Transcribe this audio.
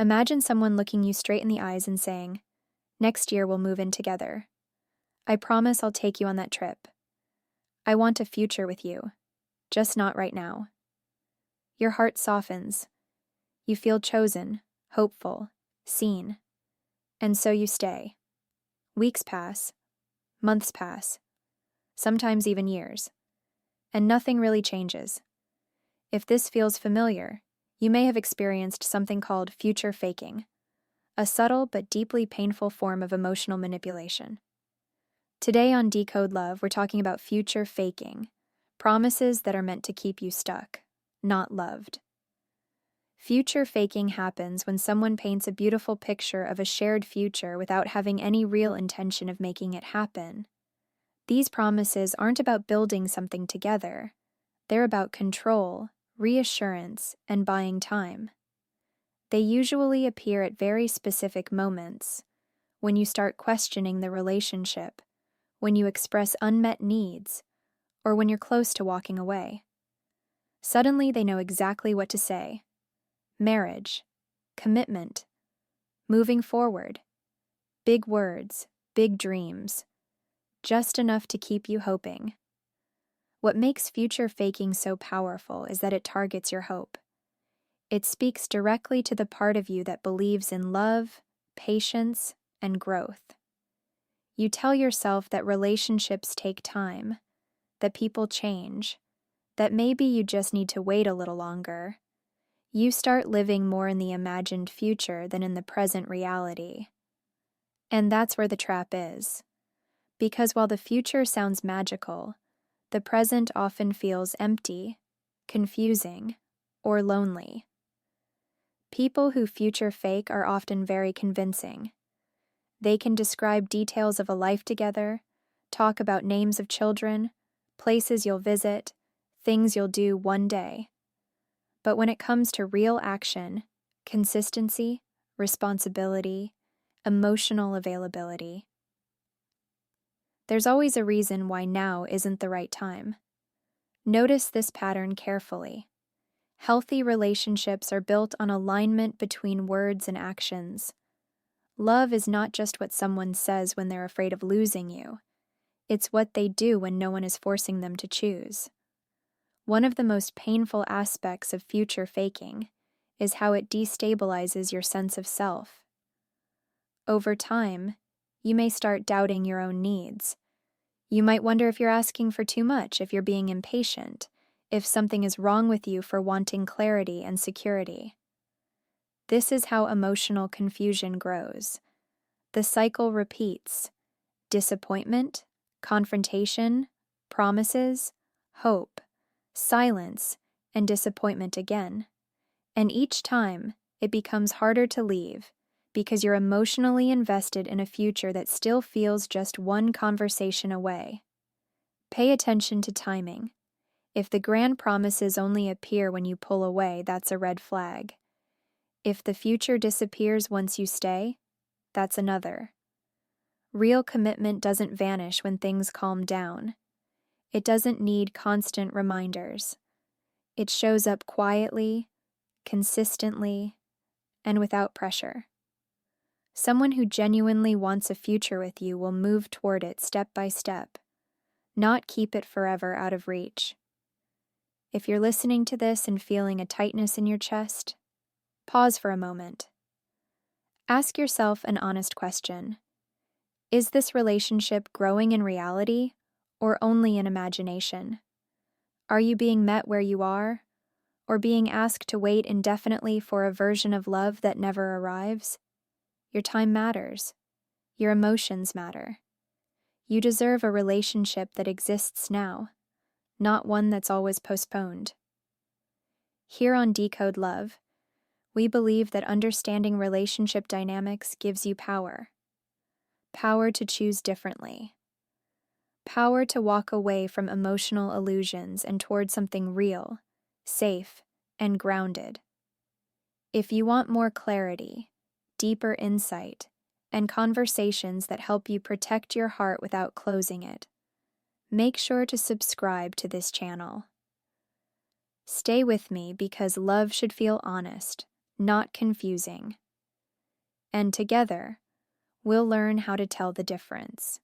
Imagine someone looking you straight in the eyes and saying, "Next year we'll move in together. I promise I'll take you on that trip. I want a future with you, just not right now." Your heart softens. You feel chosen, hopeful, seen. And so you stay. Weeks pass, months pass, sometimes even years, and nothing really changes. If this feels familiar, you may have experienced something called future faking, a subtle but deeply painful form of emotional manipulation. Today on Decode Love, we're talking about future faking, promises that are meant to keep you stuck, not loved. Future faking happens when someone paints a beautiful picture of a shared future without having any real intention of making it happen. These promises aren't about building something together. They're about control, reassurance, and buying time. They usually appear at very specific moments: when you start questioning the relationship, when you express unmet needs, or when you're close to walking away. Suddenly they know exactly what to say. Marriage, commitment, moving forward, big words, big dreams, just enough to keep you hoping. What makes future faking so powerful is that it targets your hope. It speaks directly to the part of you that believes in love, patience, and growth. You tell yourself that relationships take time, that people change, that maybe you just need to wait a little longer. You start living more in the imagined future than in the present reality. And that's where the trap is. Because while the future sounds magical, the present often feels empty, confusing, or lonely. People who future fake are often very convincing. They can describe details of a life together, talk about names of children, places you'll visit, things you'll do one day. But when it comes to real action, consistency, responsibility, emotional availability, there's always a reason why now isn't the right time. Notice this pattern carefully. Healthy relationships are built on alignment between words and actions. Love is not just what someone says when they're afraid of losing you. It's what they do when no one is forcing them to choose. One of the most painful aspects of future faking is how it destabilizes your sense of self. Over time, you may start doubting your own needs. You might wonder if you're asking for too much, if you're being impatient, if something is wrong with you for wanting clarity and security. This is how emotional confusion grows. The cycle repeats: disappointment, confrontation, promises, hope, silence, and disappointment again. And each time, it becomes harder to leave because you're emotionally invested in a future that still feels just one conversation away. Pay attention to timing. If the grand promises only appear when you pull away, that's a red flag. If the future disappears once you stay, that's another. Real commitment doesn't vanish when things calm down. It doesn't need constant reminders. It shows up quietly, consistently, and without pressure. Someone who genuinely wants a future with you will move toward it step by step, not keep it forever out of reach. If you're listening to this and feeling a tightness in your chest, pause for a moment. Ask yourself an honest question. Is this relationship growing in reality or only in imagination? Are you being met where you are, or being asked to wait indefinitely for a version of love that never arrives? Your time matters. Your emotions matter. You deserve a relationship that exists now, not one that's always postponed. Here on Decode Love, we believe that understanding relationship dynamics gives you power. Power to choose differently. Power to walk away from emotional illusions and toward something real, safe, and grounded. If you want more clarity, deeper insight, and conversations that help you protect your heart without closing it, make sure to subscribe to this channel. Stay with me because love should feel honest, not confusing. and together, we'll learn how to tell the difference.